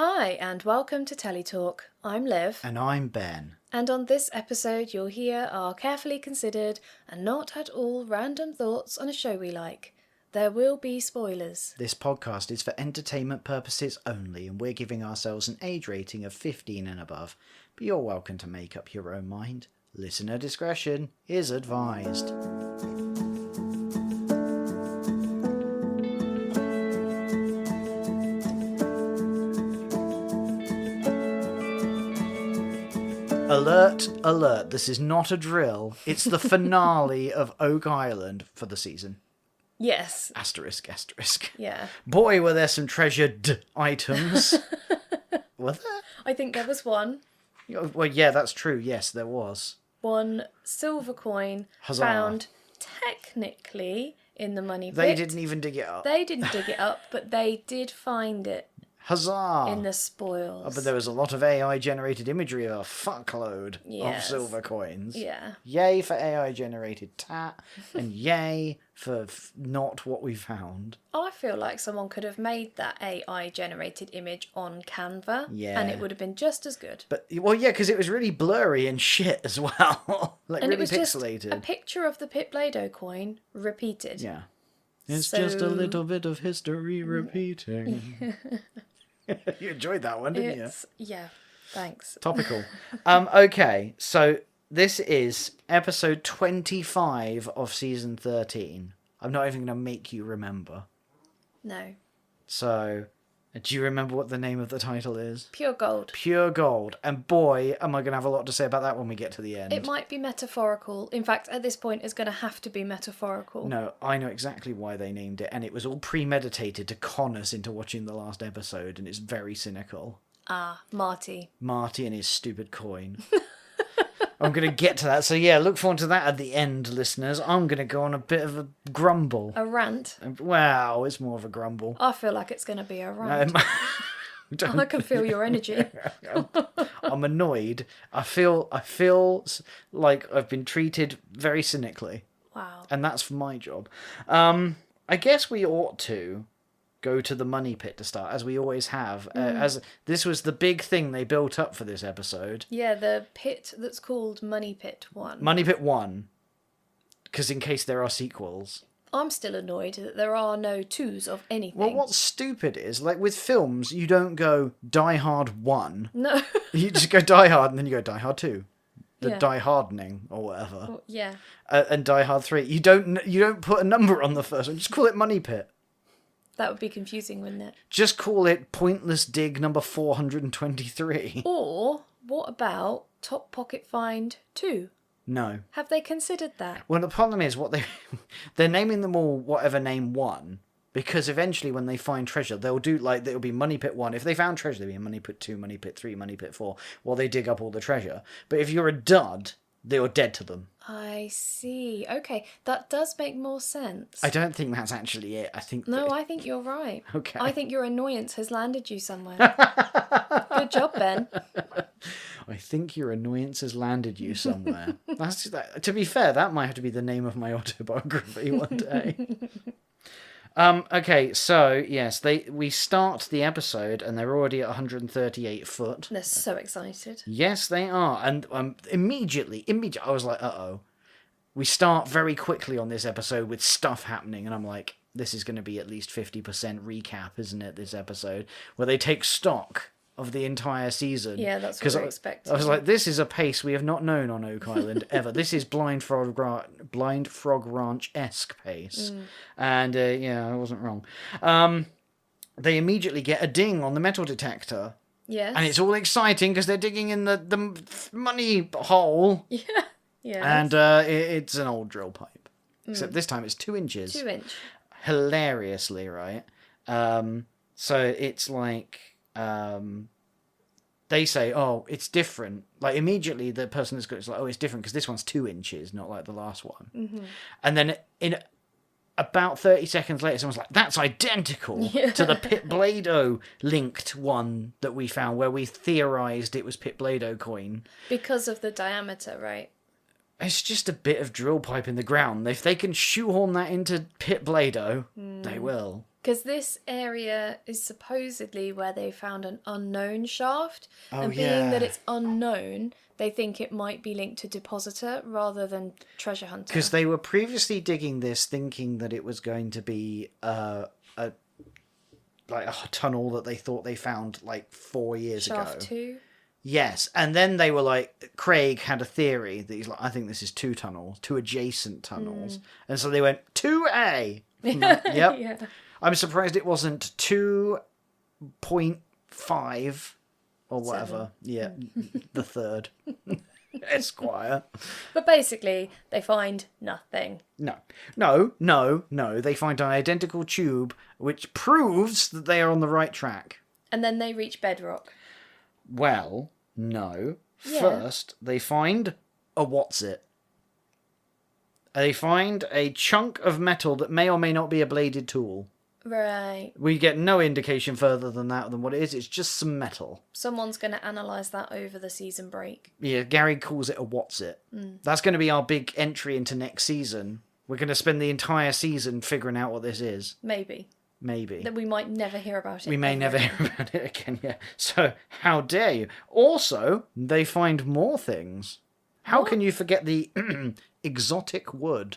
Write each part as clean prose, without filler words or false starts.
Hi, and welcome to Teletalk. I'm Liv. And I'm Ben. And on this episode, you'll hear our carefully considered and not at all random thoughts on a show we like. There will be spoilers. This podcast is for entertainment purposes only, and we're giving ourselves an age rating of 15 and above. But you're welcome to make up your own mind. Listener discretion is advised. Alert, alert, this is not a drill. It's the finale of Oak Island for the season. Yes. Asterisk, asterisk. Yeah. Boy, were there some treasured items. Were there? I think there was one. Well, yeah, that's true. Yes, there was. One silver coin Huzzah. found technically in the money pit. They didn't even dig it up. They didn't dig it up, but they did find it. Huzzah! In the spoils. Oh, but there was a lot of AI-generated imagery, a fuckload of silver coins. Yeah. Yay for AI-generated tat, and yay for not what we found. I feel like someone could have made that AI-generated image on Canva, Yeah. and it would have been just as good. But, well, yeah, because it was really blurry and shit as well. Like, And really it was pixelated. just a picture of the Pit Play-Doh coin repeated. Yeah. It's just a little bit of history repeating. You enjoyed that one, didn't you? Yeah, thanks. Topical. Okay, so this is episode 25 of season 13. I'm not even going to make you remember. No. So, do you remember what the name of the title is? Pure gold. Pure Gold. And boy, am I going to have a lot to say about that when we get to the end. It might be metaphorical. In fact, at this point, it's going to have to be metaphorical. No, I know exactly why they named it, and it was all premeditated to con us into watching the last episode, and it's very cynical. Ah, Marty. Marty and his stupid coin. I'm going to get to that. So yeah, look forward to that at the end, listeners. I'm going to go on a bit of a grumble. A rant. Wow, it's more of a grumble. I feel like it's going to be a rant. I can feel your energy. I'm annoyed. I feel like I've been treated very cynically. Wow. And that's my job. I guess we ought to go to the money pit to start, as we always have. As this was the big thing they built up for this episode. Yeah, the pit that's called Money Pit 1. Money Pit 1. Because in case there are sequels. I'm still annoyed that there are no 2s of anything. Well, what's stupid is, like, with films, you don't go Die Hard 1. No. You just go Die Hard, and then you go Die Hard 2. The Yeah. Die Hardening, or whatever. Well, yeah. And Die Hard 3. You don't put a number on the first one. Just call it Money Pit. That would be confusing, wouldn't it? Just call it Pointless Dig number 423. Or, what about Top Pocket Find 2? No. Have they considered that? Well, the problem is they're naming them all whatever name 1, because eventually when they find treasure, they'll be Money Pit 1. If they found treasure, they'll be Money Pit 2, Money Pit 3, Money Pit 4, while they dig up all the treasure. But if you're a dud, you're dead to them. I see. Okay, that does make more sense. I don't think that's actually it. I think I think you're right. Okay. I think your annoyance has landed you somewhere. Good job, Ben. I think your annoyance has landed you somewhere. To be fair, that might have to be the name of my autobiography one day. Okay, so yes, we start the episode and they're already at 138 foot. They're so excited. Yes, they are, and immediately, I was like, uh-oh. We start very quickly on this episode with stuff happening, and I'm like, this is going to be at least 50% recap, isn't it, this episode, where they take stock of the entire season. Yeah, that's what we're expecting. I was like, this is a pace we have not known on Oak Island ever. This is Blind Frog Ranch-esque pace. And, I wasn't wrong. They immediately get a ding on the metal detector. Yes. And it's all exciting because they're digging in the money hole. Yeah. Yeah. And it's an old drill pipe. Except this time it's 2 inches. 2 inch. Hilariously, right? So it's like... they say, oh, it's different. Like, immediately the person that's got it's like, oh, it's different because this one's 2 inches, not like the last one. Mm-hmm. And then in about 30 seconds later, someone's like, that's identical to the Pit Play-Doh linked one that we found, where we theorised it was Pit Play-Doh coin. Because of the diameter, right? It's just a bit of drill pipe in the ground. If they can shoehorn that into Pit Blado, they will. Because this area is supposedly where they found an unknown shaft. And being that it's unknown, they think it might be linked to Depositor rather than Treasure Hunter. Because they were previously digging this thinking that it was going to be a tunnel that they thought they found like 4 years ago. Shaft 2? Yes, and then they were like, Craig had a theory that he's like, I think this is 2 tunnels, 2 adjacent tunnels. And so they went, 2A! Yep. Yeah. I'm surprised it wasn't 2.5 or whatever. 7. Yeah, the third. Esquire. But basically, they find nothing. No. They find an identical tube which proves that they are on the right track. And then they reach bedrock. Well, no. Yeah. First, they find a what's-it. They find a chunk of metal that may or may not be a bladed tool. Right. We get no indication further than that than what it is. It's just some metal. Someone's going to analyse that over the season break. Yeah, Gary calls it a what's-it. That's going to be our big entry into next season. We're going to spend the entire season figuring out what this is. Maybe. Maybe. That we might never hear about it. We may never hear about it again, yeah. So, how dare you? Also, they find more things. How can you forget the exotic wood?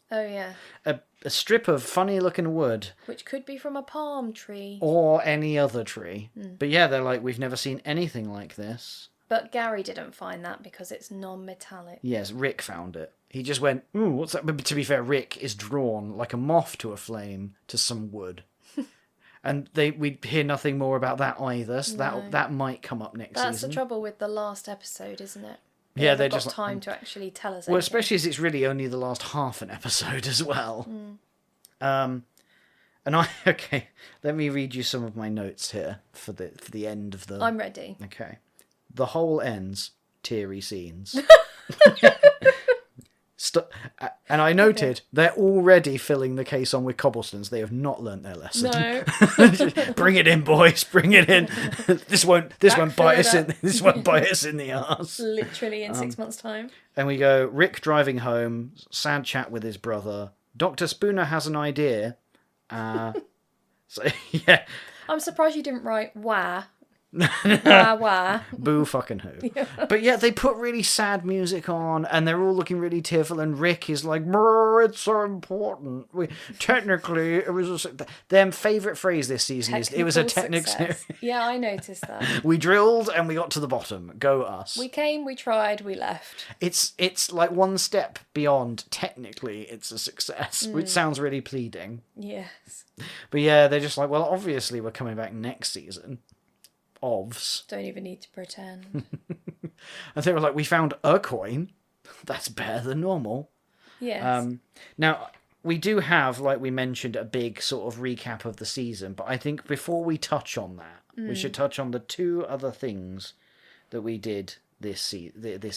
Oh, yeah. A strip of funny-looking wood. Which could be from a palm tree. Or any other tree. But yeah, they're like, we've never seen anything like this. But Gary didn't find that because it's non-metallic. Yes, Rick found it. He just went, ooh, what's that? But to be fair, Rick is drawn like a moth to a flame to some wood. And we hear nothing more about that either. So that might come up next season. That's the trouble with the last episode, isn't it? Yeah, they're got just time to actually tell us. Well, anything. especially as it's really only the last half an episode as well. And okay, let me read you some of my notes here for the end of the. I'm ready. Okay, the whole ends teary scenes. And I noted they're already filling the case on with cobblestones. They have not learnt their lesson. No. Bring it in, boys. Bring it in. This won't bite us up. in. This won't bite us in the arse. Literally in 6 months' time. And we go, Rick driving home, sad chat with his brother. Dr. Spooner has an idea. So, yeah. I'm surprised you didn't write wah. Wah. Boo fucking who. Yeah. But yeah, they put really sad music on and they're all looking really tearful and Rick is like, it's so important. Technically, it was their favourite phrase this season is, it was a technical. Yeah, I noticed that. We drilled and we got to the bottom. Go us. We came, we tried, we left. It's like one step beyond technically it's a success, which sounds really pleading. Yes. But yeah, they're just like, well, obviously we're coming back next season. Don't even need to pretend. And they were like, we found a coin. That's better than normal. Yes. Now, we do have, like we mentioned, a big sort of recap of the season. But I think before we touch on that, we should touch on the 2 other things that we did this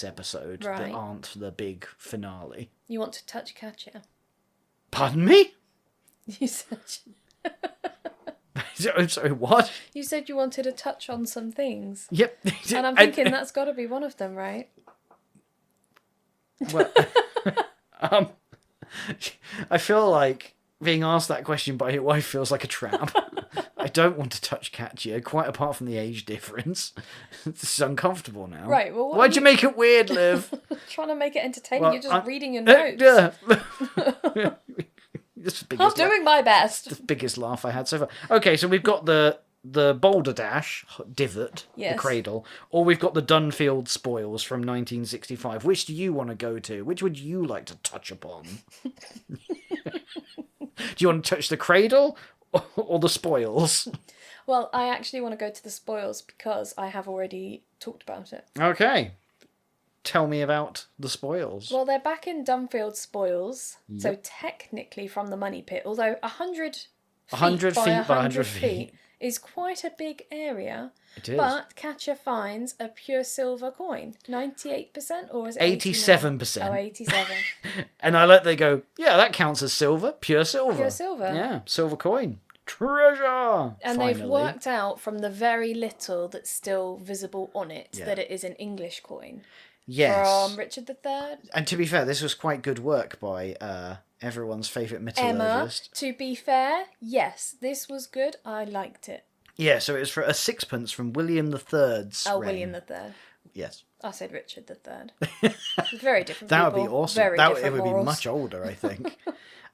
episode that aren't the big finale. You want to touch Katya? Pardon me? You said... I'm sorry, what? You said you wanted to touch on some things. Yep. And I'm thinking that's got to be one of them, right? Well, I feel like being asked that question by your wife feels like a trap. I don't want to touch Katya, quite apart from the age difference. This is uncomfortable now. Right, well... Why'd you make it weird, Liv? Trying to make it entertaining, Well, you're just reading your notes. I'm doing my best. The biggest laugh I had so far. Okay, so we've got the Boulder Dash divot, yes. The cradle, or we've got the Dunfield spoils from 1965. Which do you want to go to? Which would you like to touch upon? Do you want to touch the cradle or the spoils? Well, I actually want to go to the spoils because I have already talked about it. Okay. Tell me about the spoils. Well, they're back in Dunfield spoils, so technically from the money pit, although 100 feet by 100 feet is quite a big area. It is. But Katya finds a pure silver coin. 98%, or is it 87%. Oh, 87. And I let they go, yeah, that counts as silver. Pure silver. Pure silver. Yeah, silver coin. Treasure! And finally. they've worked out from the very little that's still visible on it that it is an English coin. Yes. From Richard III. And to be fair, this was quite good work by everyone's favourite Emma, metallurgist. to be fair, yes, this was good. I liked it. Yeah, so it was for a sixpence from William III's reign. William III. Yes. I said Richard III. Very different That people. would be awesome. Very It different would morals. be much older, I think.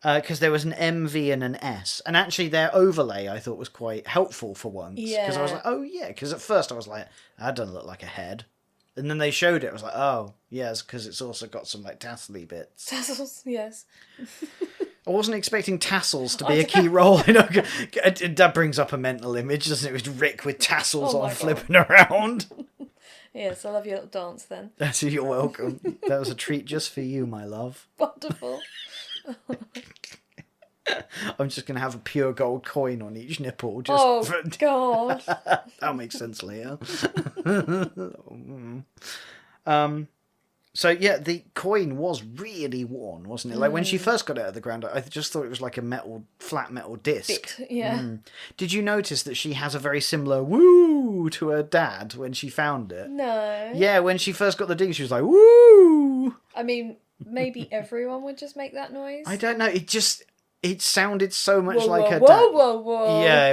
Because there was an MV and an S. And actually their overlay I thought was quite helpful for once. Because I was Yeah. like, oh yeah. Because at first I was like, that doesn't look like a head. And then they showed it. I was like, oh, yes, because it's also got some like tassely bits. Tassels, yes. I wasn't expecting tassels to be a key role. That brings up a mental image, doesn't it? With Rick with tassels Oh on my God. flipping around. Yes, I love your little dance then. That's You're welcome. That was a treat just for you, my love. Wonderful. I'm just going to have a pure gold coin on each nipple. Just God. That makes sense, Leah. So yeah, the coin was really worn, wasn't it? Like when she first got it out of the ground, I just thought it was like a flat metal disc. Yeah. Did you notice that she has a very similar woo to her dad when she found it? No. Yeah, when she first got the ding, she was like woo. I mean, maybe everyone would just make that noise. I don't know. It sounded so much Whoa, like whoa, her whoa, dad. whoa, whoa. Yeah,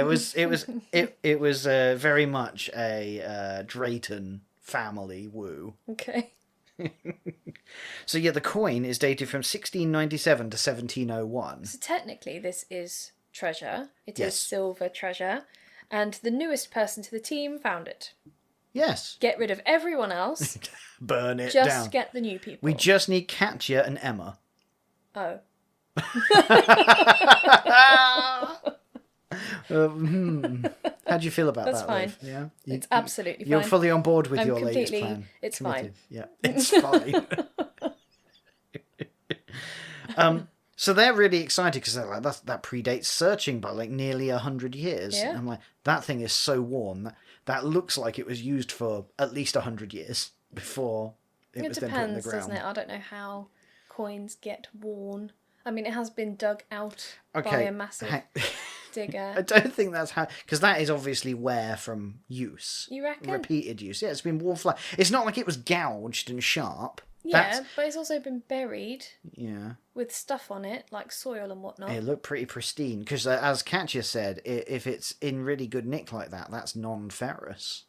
it was very much a Drayton family woo. Okay. So yeah, the coin is dated from 1697 to 1701. So technically, this is treasure. It Yes. is silver treasure. And the newest person to the team found it. Yes. Get rid of everyone else. Burn it Just down. get the new people. We just need Katya and Emma. Oh. How do you feel about That's that, fine. Liv? Yeah, It's absolutely You're fine. fully on board with I'm your latest completely- plan. it's Committed. fine. Yeah, it's fine. So they're really excited because they're like, that predates searching by like nearly 100 years. Yeah. And I'm like, that thing is so worn. That looks like it was used for at least 100 years before it was then put in the depends, ground. doesn't it? I don't know how coins get worn. I mean, it has been dug out by Okay. a massive I digger. don't think that's how, because that is obviously wear from use. You reckon? Repeated use. Yeah, it's been worn flat. It's not like it was gouged and sharp. Yeah, but it's also been buried Yeah. with stuff on it, like soil and whatnot. It looked pretty pristine because, as Katya said, if it's in really good nick like that, that's non-ferrous,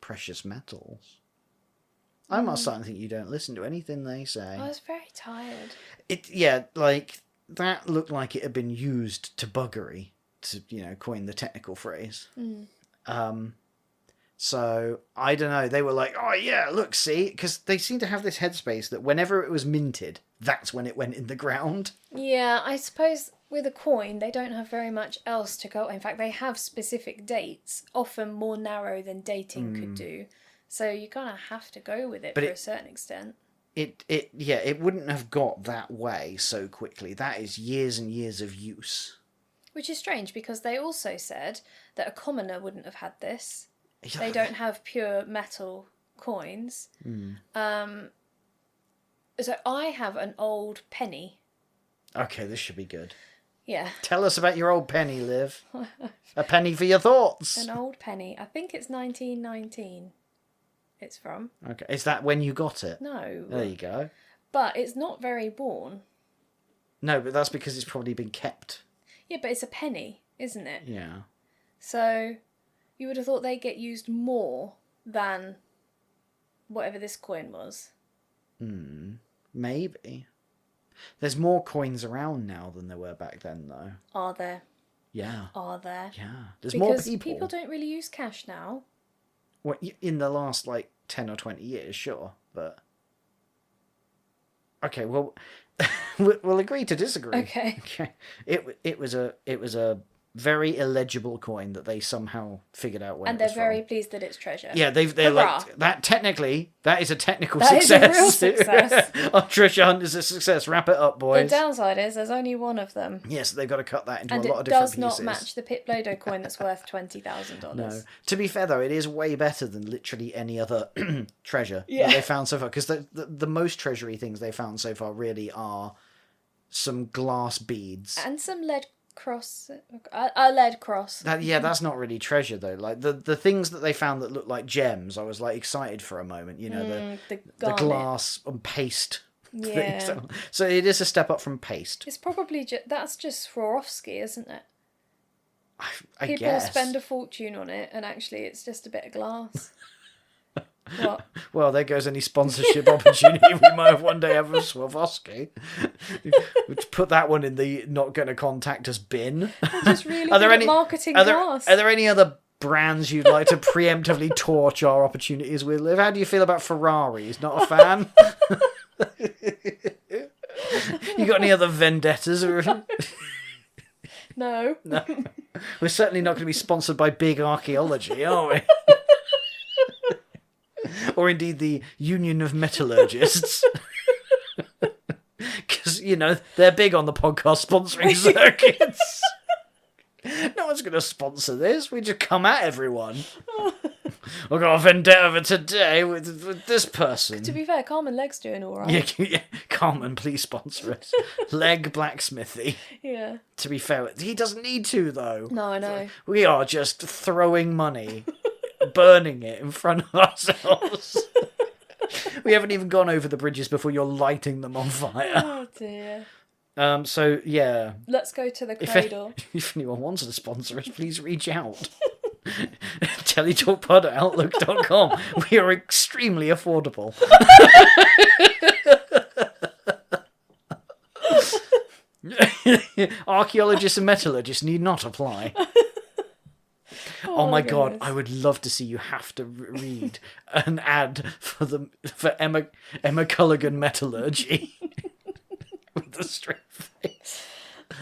precious metals. I'm not starting to think you don't listen to anything they say. I was very tired. Like that looked like it had been used to buggery, to coin the technical phrase. So I don't know. They were like, "Oh yeah, look, see," because they seem to have this headspace that whenever it was minted, that's when it went in the ground. Yeah, I suppose with a coin, they don't have very much else to go. In fact, they have specific dates, often more narrow than dating could do. So you kind of have to go with it But for a certain extent. It wouldn't have got that way so quickly. That is years and years of use. Which is strange because they also said that a commoner wouldn't have had this. They don't have pure metal coins. So I have an old penny. Okay, this should be good. Yeah, Tell us about your old penny, Liv. A penny for your thoughts. an old penny. I think it's 1919 it's from. Okay, is that when you got it? No. There you go. But it's not very worn. No, but that's because it's probably been kept. Yeah, but it's a penny, isn't it? Yeah. So you would have thought they get used more than whatever this coin was. Maybe. There's more coins around now than there were back then, though. Are there? Yeah. Are there? Yeah. There's more Because people. people don't really use cash now. Well, in the last, 10 or 20 years, sure, but... Okay, well, we'll agree to disagree. Okay. It was a very illegible coin that they somehow figured out where And it they're was very from. pleased that it's treasure. Yeah, they're Hurrah. like that. Technically, that is a technical That is a success. real success. Our treasure hunt is a success. Wrap it up, The boys. downside is there's only one of them. Yes, they've got to cut that into And a lot it of different does not pieces. match the Pip Lodo coin that's worth $20,000. No. To be fair, though, it is way better than literally any other treasure Yeah. that they found so far. Because the most treasury things they found so far really are some glass beads. And some lead cross. A lead cross. That's not really treasure though. Like the things that they found that looked like gems, I was like excited for a moment. You know, the glass and paste. Yeah. Things. So it is a step up from paste. It's probably that's just Swarovski, isn't it? I People guess. spend a fortune on it, and actually, it's just a bit of glass. What? Well, there goes any sponsorship opportunity we might have one day have of Swarovski. Which put that one in the not going to contact us bin. They're just really good at marketing glass. Are there any other brands you'd like to preemptively torch our opportunities with, Liv? How do you feel about Ferraris? Not a fan? You got any other vendettas? No. No. We're certainly not going to be sponsored by Big Archaeology, are we? Or indeed the Union of Metallurgists. Because, you know, they're big on the podcast sponsoring circuits. No one's going to sponsor this. We just come at everyone. I've got a vendetta today with this person. To be fair, Carmen Leg's doing all right. Yeah, Carmen, please sponsor us. Leg Blacksmithy. Yeah. To be fair, he doesn't need to, though. No, I know. We are just throwing money, burning it in front of ourselves. We haven't even gone over the bridges before you're lighting them on fire. Oh, dear. So, yeah. Let's go to the cradle. If anyone wants to sponsor us, please reach out. teletalkpod@outlook.com. We are extremely affordable. Archaeologists and metallurgists need not apply. Oh my god, I would love to see you have to read an ad for Emma Culligan Metallurgy with the straight face.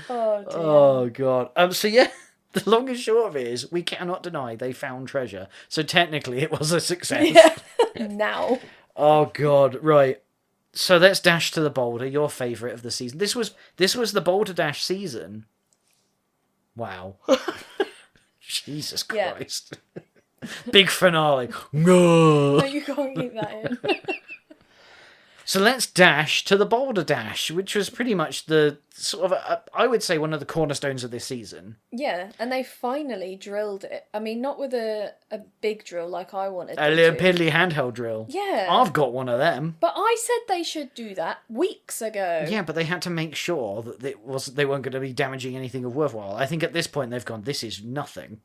Oh dear. Oh god. So yeah, the long and short of it is we cannot deny they found treasure. So technically it was a success. Yeah. Now. Oh god, right. So let's dash to the boulder, your favourite of the season. This was the Boulder Dash season. Wow. Jesus Christ. Yeah. Big finale. No, you can't keep that in. So let's dash to the Boulder Dash, which was pretty much the sort of, I would say, one of the cornerstones of this season. Yeah, and they finally drilled it. I mean, not with a big drill like I wanted A little piddly handheld drill. Yeah. I've got one of them. But I said they should do that weeks ago. Yeah, but they had to make sure that they weren't going to be damaging anything of worthwhile. I think at this point they've gone, this is nothing.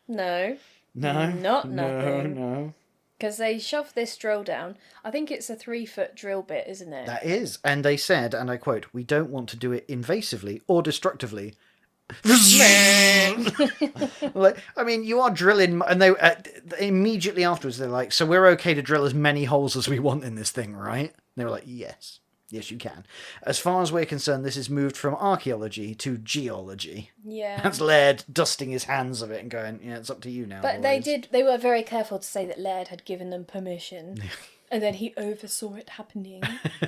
No. No. Not nothing. No. Because they shoved this drill down. I think it's a 3-foot drill bit, isn't it? That is. And they said, and I quote, "We don't want to do it invasively or destructively." Like, I mean, you are drilling, and they immediately afterwards they're like, "So we're okay to drill as many holes as we want in this thing, right?" And they were like, "Yes, you can." As far as we're concerned, this has moved from archaeology to geology. Yeah. That's Laird dusting his hands of it and going, "Yeah, it's up to you now." But boys." they were very careful to say that Laird had given them permission. And then he oversaw it happening.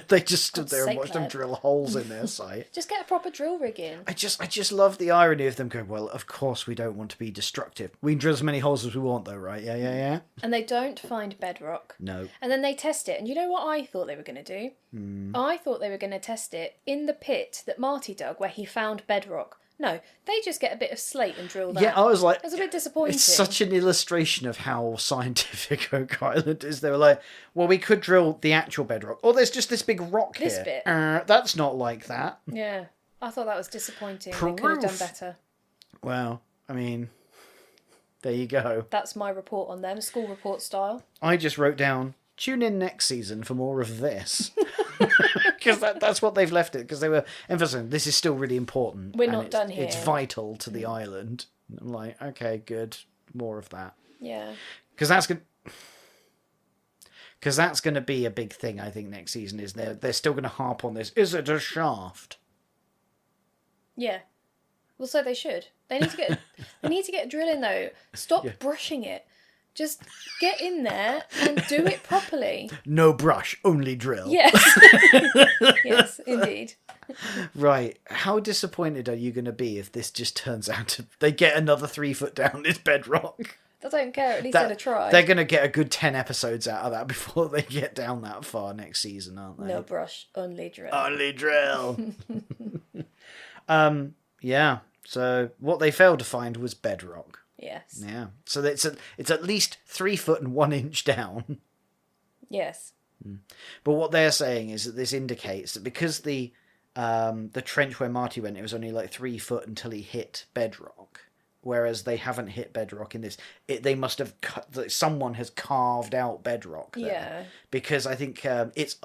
They just stood there and sake, watched them Laird. drill holes in their site. Just get a proper drill rig in. I just love the irony of them going, well, of course we don't want to be destructive. We can drill as many holes as we want though, right? Yeah. And they don't find bedrock. No. And then they test it. And you know what I thought they were going to do? I thought they were going to test it in the pit that Marty dug where he found bedrock. No, they just get a bit of slate and drill that. Yeah, I was like... It was a bit disappointing. It's such an illustration of how scientific Oak Island is. They were like, well, we could drill the actual bedrock. Or there's just this big rock this here. Bit. That's not like that. Yeah, I thought that was disappointing. Proof. They could have done better. Well, I mean, there you go. That's my report on them, school report style. I just wrote down, tune in next season for more of this. Because that's what they've left it. Because they were emphasizing this is still really important. We're not done here. It's vital to the island. And I'm like, okay, good. More of that. Yeah. Because that's good. Because that's going to be a big thing, I think, next season. Is they're still going to harp on this. Is it a shaft? Yeah. Well, so they should. They need to get. They need to get a drill in though. Stop brushing it. Just get in there and do it properly. No brush, only drill. Yes. Yes, indeed. Right. How disappointed are you going to be if this just turns out to... They get another 3 foot down this bedrock? I don't care. At least they'd have tried. They're going to get a good 10 episodes out of that before they get down that far next season, aren't they? No brush, only drill. Only drill. Yeah. So what they failed to find was bedrock. Yes. Yeah. So it's at least 3 foot and 1 inch down. Yes. But what they're saying is that this indicates that because the trench where Marty went, it was only like 3 foot until he hit bedrock, whereas they haven't hit bedrock in this. They must have someone has carved out bedrock there. Yeah. Because I think it's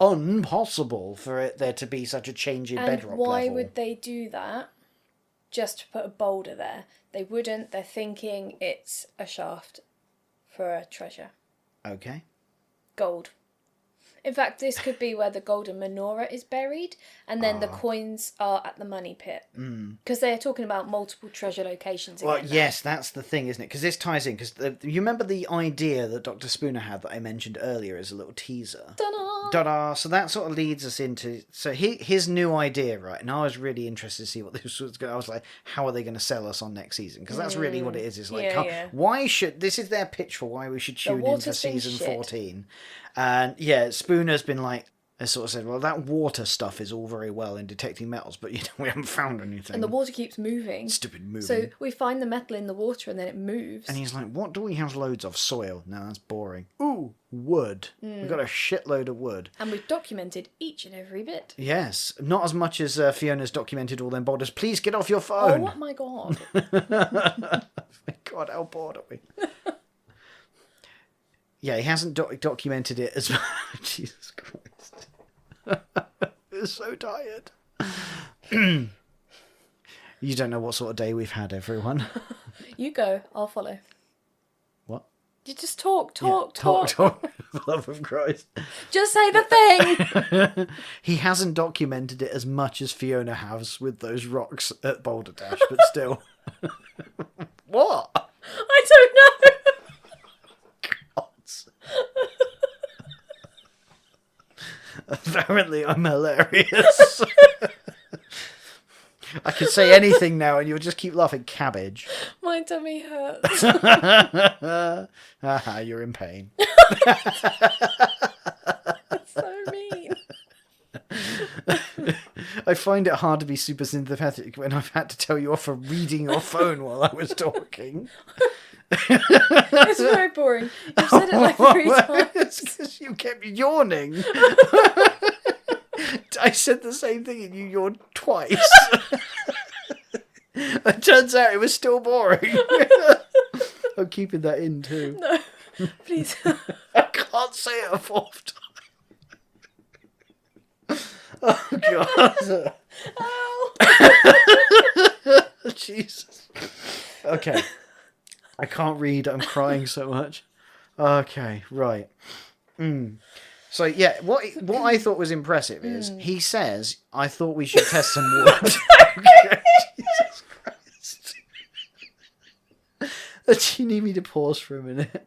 impossible for there to be such a change in bedrock And why level. would they do that? Just to put a boulder there. They wouldn't. They're thinking it's a shaft for a treasure. Okay. Gold. In fact, this could be where the golden menorah is buried, and then the coins are at the money pit. Because they're talking about multiple treasure locations again. Well, yes, that's the thing, isn't it? Because this ties in. Because you remember the idea that Dr. Spooner had that I mentioned earlier as a little teaser? Ta-da! Ta-da! So that sort of leads us into... So his new idea, right? And I was really interested to see what this was going to... I was like, how are they going to sell us on next season? Because that's really what it is. It's like, why should... This is their pitch for why we should tune in for season 14. And yeah, Spooner's been like, has sort of said, well, that water stuff is all very well in detecting metals, but we haven't found anything. And the water keeps moving. Stupid moving. So we find the metal in the water and then it moves. And he's like, what do we have loads of? Soil. No, that's boring. Ooh, wood. We've got a shitload of wood. And we've documented each and every bit. Yes. Not as much as Fiona's documented all them boulders. Please get off your phone. Oh my god. My god, how bored are we? Yeah, he hasn't documented it as much. Jesus Christ. I'm so tired. You don't know what sort of day we've had, everyone. You go, I'll follow. What? You just talk. For the love of Christ. Just say the thing. He hasn't documented it as much as Fiona has with those rocks at Boulder Dash, but still. What? I don't know. Apparently I'm hilarious. I could say anything now and you'll just keep laughing. Cabbage. My tummy hurts. You're in pain. So mean. I find it hard to be super sympathetic when I've had to tell you off for reading your phone while I was talking. It's very boring. You've said it like 3 times. It's because you kept yawning. I said the same thing and you yawned twice. It turns out it was still boring. I'm keeping that in too. No, please. I can't say it a 4th time. Oh God. Ow. Jesus. Okay. I can't read. I'm crying so much. Okay, right. So yeah, what I thought was impressive is he says, "I thought we should test some wood." Okay, Jesus Christ. Do you need me to pause for a minute?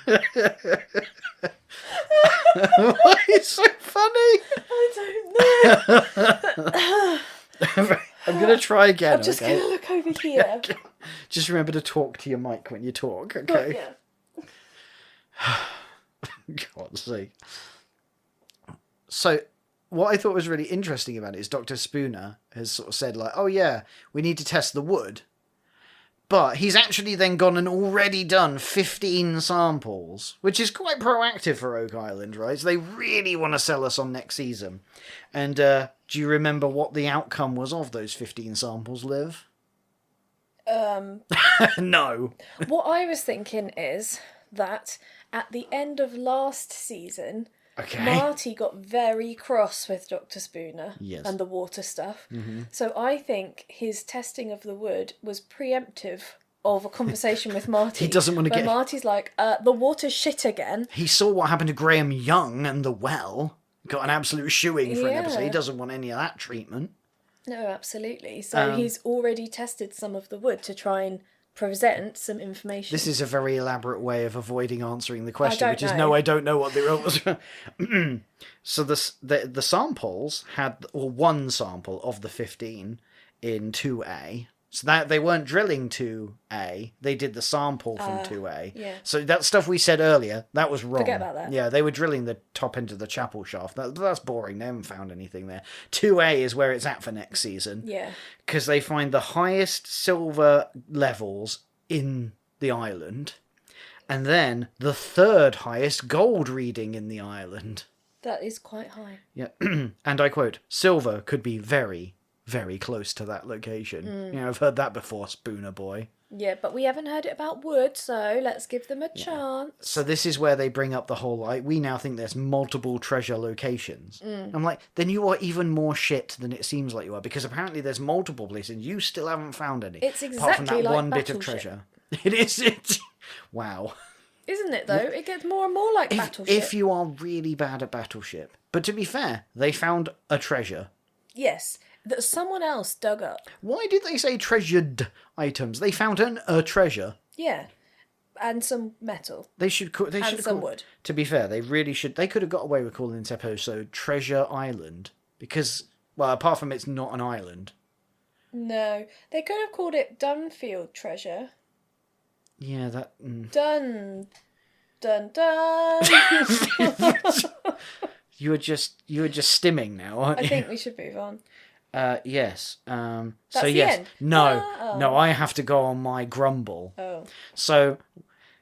Why is so funny? I don't know. I'm gonna try again. I'm just going to look over here. Just remember to talk to your mic when you talk, okay? Yeah. God's sake. So, what I thought was really interesting about it is Dr. Spooner has sort of said, like, oh yeah, we need to test the wood. But he's actually then gone and already done 15 samples, which is quite proactive for Oak Island, right? So they really want to sell us on next season. And do you remember what the outcome was of those 15 samples, Liv? No. What I was thinking is that at the end of last season, Marty got very cross with Dr. Spooner and the water stuff. Mm-hmm. So I think his testing of the wood was preemptive of a conversation with Marty. He doesn't want to get... Marty's like, the water's shit again. He saw what happened to Graham Young and the well. Got an absolute shoeing for an episode. He doesn't want any of that treatment. No, absolutely. So he's already tested some of the wood to try and present some information. This is a very elaborate way of avoiding answering the question, which is no, I don't know what the was. So the samples had, or one sample of the 15 in 2A So that they weren't drilling 2A, they did the sample from 2A. Yeah. So that stuff we said earlier, that was wrong. Forget about that. Yeah, they were drilling the top end of the chapel shaft. That's boring. They haven't found anything there. 2A is where it's at for next season. Yeah. Because they find the highest silver levels in the island, and then the third highest gold reading in the island. That is quite high. Yeah, and I quote, silver could be very, very close to that location. I've heard that before, Spooner Boy. Yeah, but we haven't heard it about wood, so let's give them a chance. So this is where they bring up the whole, like, we now think there's multiple treasure locations. I'm like, then you are even more shit than it seems like you are, because apparently there's multiple places and you still haven't found any. It's exactly apart from that like one bit of Battleship. treasure. It is. Wow. Isn't it, though? It gets more and more like Battleship. If you are really bad at Battleship. But to be fair, they found a treasure. Yes, that someone else dug up. Why did they say treasured items? They found a treasure. Yeah, and some metal. They should And some wood. To be fair, they really should. They could have got away with calling this episode Treasure Island because, well, apart from it's not an island. No, they could have called it Dunfield Treasure. Yeah, that. Dun, dun, dun. You were just stimming now, aren't you? I think we should move on. Yes. That's so the yes, end. no, I have to go on my grumble. Oh, So,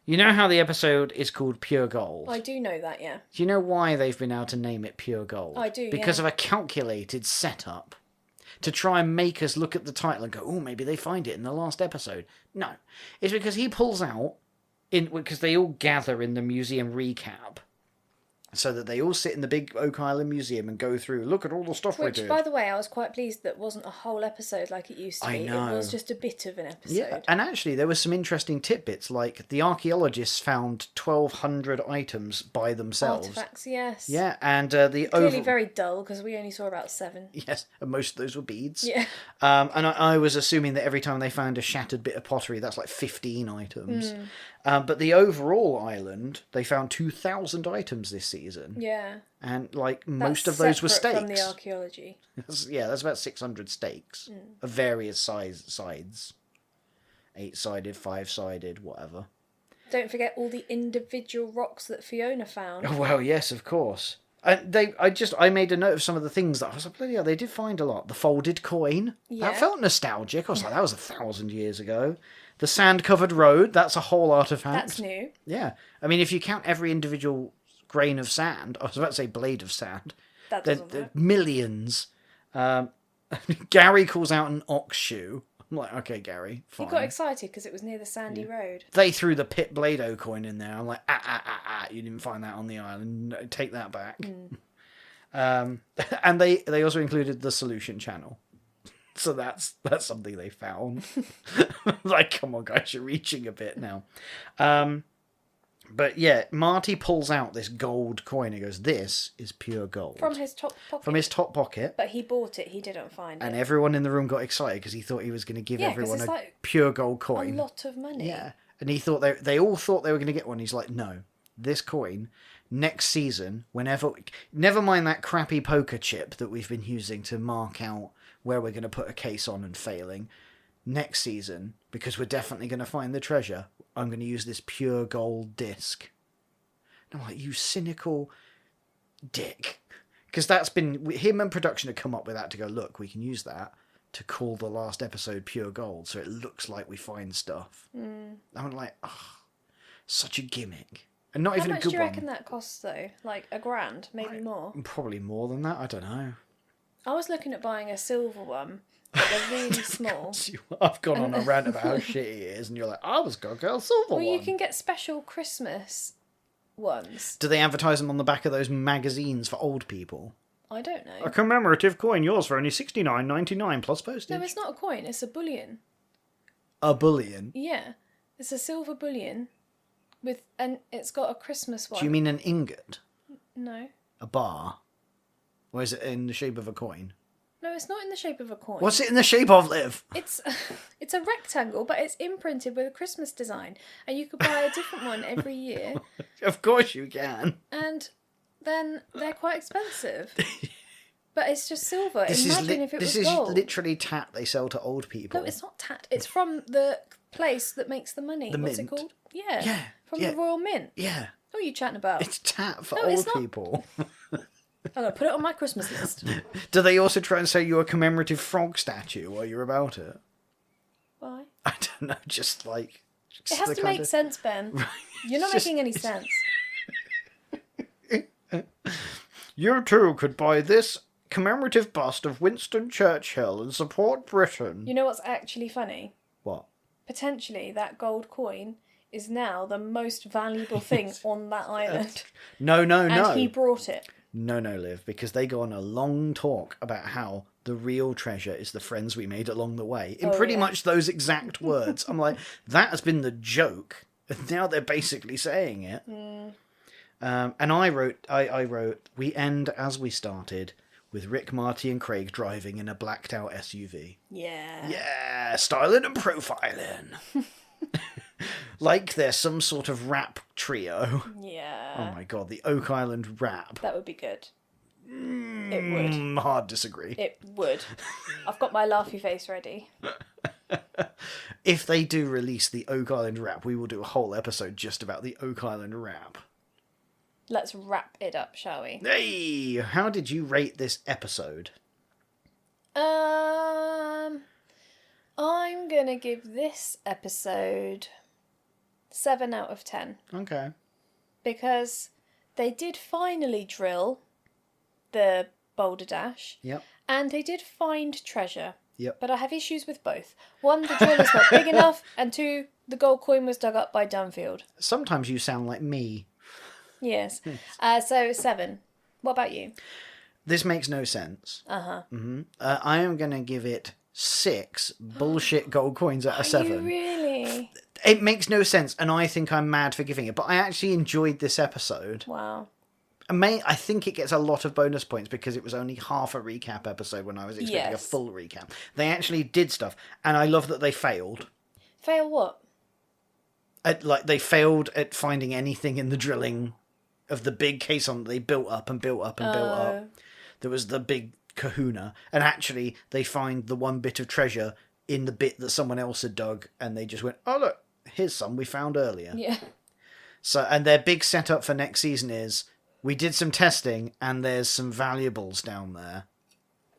you know how the episode is called Pure Gold? I do know that, yeah. Do you know why they've been able to name it Pure Gold? I do, Because yeah. of a calculated setup to try and make us look at the title and go, oh, maybe they find it in the last episode. No, it's because he pulls out because they all gather in the museum recap. So that they all sit in the big Oak Island Museum and go through, look at all the stuff we did. Which, by the way, I was quite pleased that wasn't a whole episode like it used to be. I know. It was just a bit of an episode. Yeah, and actually there were some interesting tidbits, like the archaeologists found 1,200 items by themselves. Artifacts, yes. Yeah, and Clearly very dull, because we only saw about 7. Yes, and most of those were beads. Yeah. And I was assuming that every time they found a shattered bit of pottery, that's like 15 items. But the overall island, they found 2,000 items this season. Yeah. And like That's most of those were separate stakes. from the archaeology. Yeah, that's about 600 stakes of various sides. 8-sided, 5-sided, whatever. Don't forget all the individual rocks that Fiona found. Well, yes, of course. I made a note of some of the things that I was like, bloody hell, they did find a lot. The folded coin. Yeah. That felt nostalgic. I was like, that was 1,000 years ago. The sand-covered road, that's a whole artifact. That's new. Yeah. I mean, if you count every individual grain of sand, I was about to say blade of sand, That doesn't work. millions. Gary calls out an ox shoe. I'm like, okay, Gary, fine. He got excited because it was near the sandy road. They threw the Pit Blado coin in there. I'm like, you didn't find that on the island. No, take that back. And they also included the solution channel. So that's something they found. Like, come on, guys, you're reaching a bit now. But yeah, Marty pulls out this gold coin. He goes, this is pure gold. From his top pocket. From his top pocket. But he bought it. He didn't find And it. everyone in the room got excited because he thought he was going to give everyone it's a like pure gold A coin. lot of money. Yeah. And he thought they all thought they were going to get one. He's like, no, this coin, next season, never mind that crappy poker chip that we've been using to mark out where we're going to put a case on and failing. Next season, because we're definitely going to find the treasure, I'm going to use this pure gold disc. And I'm like, you cynical dick. Because that's been, him and production have come up with that to go, look, we can use that to call the last episode pure gold, so it looks like we find stuff. I'm like, such a gimmick. And not even a good one. How much do you reckon that costs, though? Like $1,000, maybe more? Probably more than that, I don't know. I was looking at buying a silver one, but they're really small. I've gone on a rant about how shitty it is, and you're like, I was going to get a silver one. Well, you can get special Christmas ones. Do they advertise them on the back of those magazines for old people? I don't know. A commemorative coin, yours for only $69.99 plus postage. No, it's not a coin, it's a bullion. A bullion? Yeah. It's a silver bullion and it's got a Christmas one. Do you mean an ingot? No. A bar? Or is it in the shape of a coin? No, it's not in the shape of a coin. What's it in the shape of, Liv? It's a rectangle, but it's imprinted with a Christmas design. And you could buy a different one every year. Of course you can. And then they're quite expensive. But it's just silver. Imagine if it was gold. gold. This is literally tat they sell to old people. No, it's not tat. It's from the place that makes the money. What's it called? Yeah. Yeah. From the Royal Mint. Yeah. What are you chatting about? It's tat for old people. I'm going to put it on my Christmas list. Do they also try and sell you a commemorative frog statue while you're about it? Why? I don't know, just like... It has to make sense, Ben. Right. You're not making any sense. You too could buy this commemorative bust of Winston Churchill and support Britain. You know what's actually funny? What? Potentially that gold coin is now the most valuable thing on that island. No. And he brought it. No, Liv, because they go on a long talk about how the real treasure is the friends we made along the way. In pretty much those exact words. I'm like, that has been the joke. And now they're basically saying it. And I wrote, we end as we started, with Rick, Marty and Craig driving in a blacked out SUV. Yeah. Yeah, styling and profiling. Like they're some sort of rap trio. Yeah. Oh my god, the Oak Island rap. That would be good. It would. Hard disagree. It would. I've got my laughy face ready. If they do release the Oak Island rap, we will do a whole episode just about the Oak Island rap. Let's wrap it up, shall we? Hey, how did you rate this episode? I'm gonna give this episode 7 out of 10. Okay. Because they did finally drill the Boulder Dash. Yep. And they did find treasure. Yep. But I have issues with both. 1, the drill is not big enough, and 2, the gold coin was dug up by Dunfield. Sometimes you sound like me. Yes. So 7. What about you? This makes no sense. Uh-huh. Mm-hmm. I am going to give it 6 bullshit gold coins out of 7. Are you really? It makes no sense, and I think I'm mad for giving it. But I actually enjoyed this episode. Wow. I think it gets a lot of bonus points because it was only half a recap episode when I was expecting a full recap. They actually did stuff, and I love that they failed. Fail what? They failed at finding anything in the drilling of the big caisson that they built up and built up and built up. There was the big kahuna, and actually they find the one bit of treasure in the bit that someone else had dug, and they just went, oh look, here's some we found earlier. Yeah. So, and their big setup for next season is, we did some testing, and there's some valuables down there.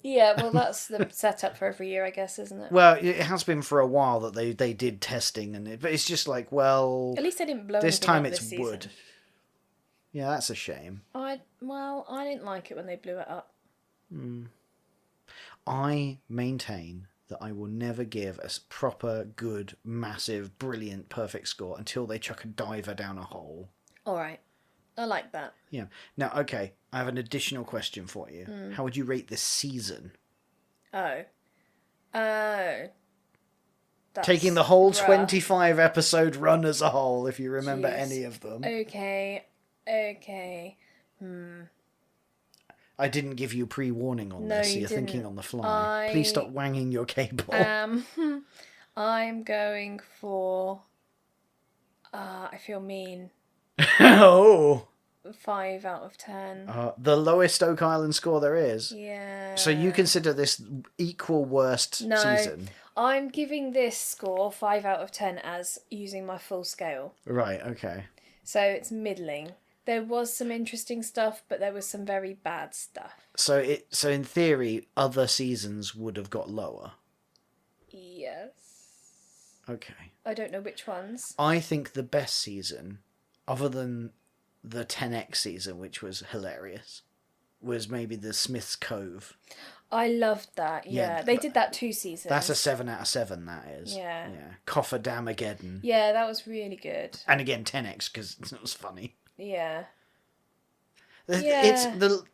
Yeah, well, that's the setup for every year, I guess, isn't it? Well, it has been for a while that they did testing, but it's just like, well... At least they didn't blow this time it's this season. wood. Yeah, that's a shame. I didn't like it when they blew it up. I maintain that I will never give a proper, good, massive, brilliant, perfect score until they chuck a diver down a hole. All right. I like that. Yeah. Now, okay, I have an additional question for you. How would you rate this season? Taking the whole 25 episode run as a whole, if you remember any of them. Okay. I didn't give you pre-warning on this, so you're thinking on the fly. Please stop wanging your cable. I'm going for... I feel mean. Oh! 5 out of 10. The lowest Oak Island score there is? Yeah. So you consider this equal worst season? I'm giving this score 5 out of 10 as using my full scale. Right, okay. So it's middling. There was some interesting stuff, but there was some very bad stuff. So in theory, other seasons would have got lower? Yes. Okay. I don't know which ones. I think the best season, other than the 10X season, which was hilarious, was maybe the Smith's Cove. I loved that, yeah. They did that 2 seasons. That's a 7 out of 7, that is. Yeah. Coffer Damageddon. Yeah, that was really good. And again, 10X, because it was funny. Yeah. It's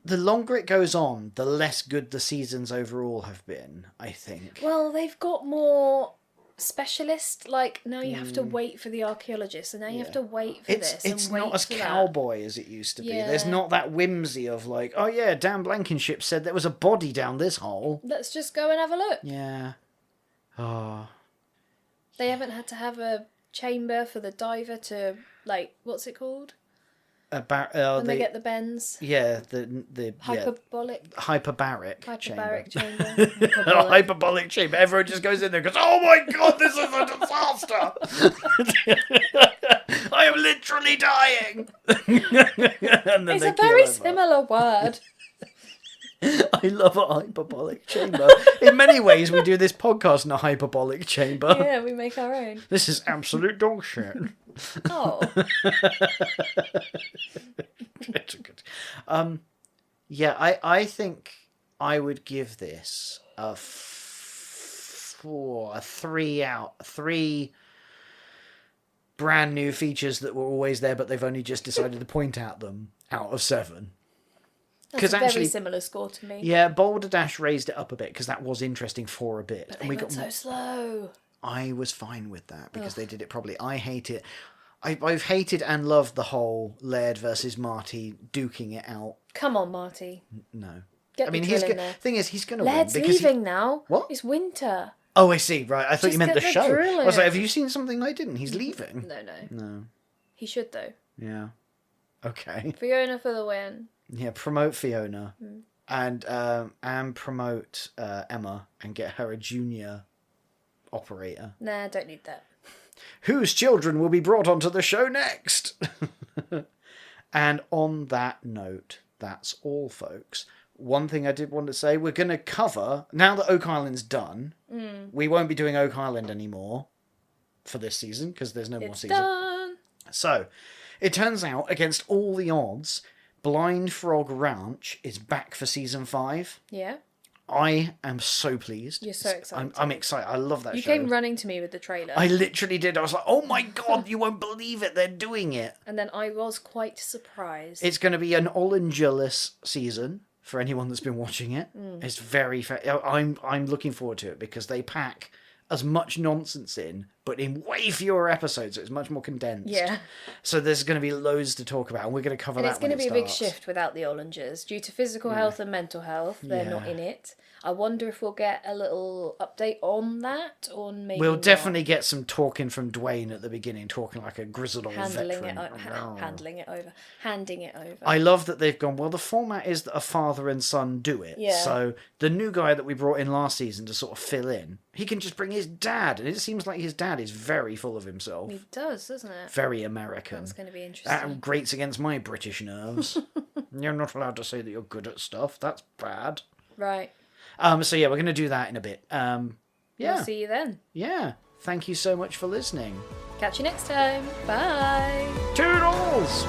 the longer it goes on, the less good the seasons overall have been, I think. Well, they've got more specialist. Like, now you have to wait for the archaeologist, and now you have to wait for this. It's and wait not as for cowboy as it used to be. Yeah. There's not that whimsy of like, oh yeah, Dan Blankenship said there was a body down this hole. Let's just go and have a look. Yeah. Oh. They haven't had to have a chamber for the diver to, like, what's it called? When they get the bends. Yeah, the hyperbaric chamber. chamber. Hyperbolic chamber. Everyone just goes in there and goes, "Oh my god, this is a disaster! I am literally dying." And then it's a very similar word. I love a hyperbolic chamber. In many ways, we do this podcast in a hyperbolic chamber. Yeah, we make our own. This is absolute dog shit. Oh. Yeah, I think I would give this a 3 brand new features that were always there, but they've only just decided to point at them out of 7. That's a very similar score to me. Yeah, Boulder Dash raised it up a bit because that was interesting for a bit. But they went so slow. I was fine with that because they did it properly. I hate it. I've hated and loved the whole Laird versus Marty duking it out. Come on, Marty. No. Get the drill in there. Thing is, he's going to win. Laird's leaving now. What? It's winter. Oh, I see. Right. I thought you meant the show. I was like, have you seen something I didn't? He's leaving. No. He should, though. Yeah. Okay. Fiona for the win. Yeah, promote Fiona. And promote Emma and get her a junior operator. Nah, don't need that. Whose children will be brought onto the show next? And on that note, that's all, folks. One thing I did want to say, we're going to cover, now that Oak Island's done, we won't be doing Oak Island anymore for this season, because there's no more season. Done. So, it turns out, against all the odds, Blind Frog Ranch is back for season 5. Yeah. I am so pleased. You're so excited. I'm excited. I love that show. You came running to me with the trailer. I literally did. I was like, oh my god, you won't believe it. They're doing it. And then I was quite surprised. It's going to be an Ollinger-less season for anyone that's been watching it. It's very... I'm looking forward to it because they pack as much nonsense in, but in way fewer episodes. So it's much more condensed. Yeah. So there's going to be loads to talk about, and we're going to cover that. It's going to be a big shift without the Ollingers due to physical health and mental health. They're not in it. I wonder if we'll get a little update on that, or maybe we'll definitely get some talking from Dwayne at the beginning, talking like a grizzled old veteran. Handing it over. I love that they've gone, well, the format is that a father and son do it. Yeah. So the new guy that we brought in last season to sort of fill in, he can just bring his dad, and it seems like his dad is very full of himself. He does, doesn't it? Very American. That's going to be interesting. That grates against my British nerves. You're not allowed to say that you're good at stuff. That's bad. Right. So yeah, we're going to do that in a bit. Yeah. We'll see you then. Yeah. Thank you so much for listening. Catch you next time. Bye. Toodles!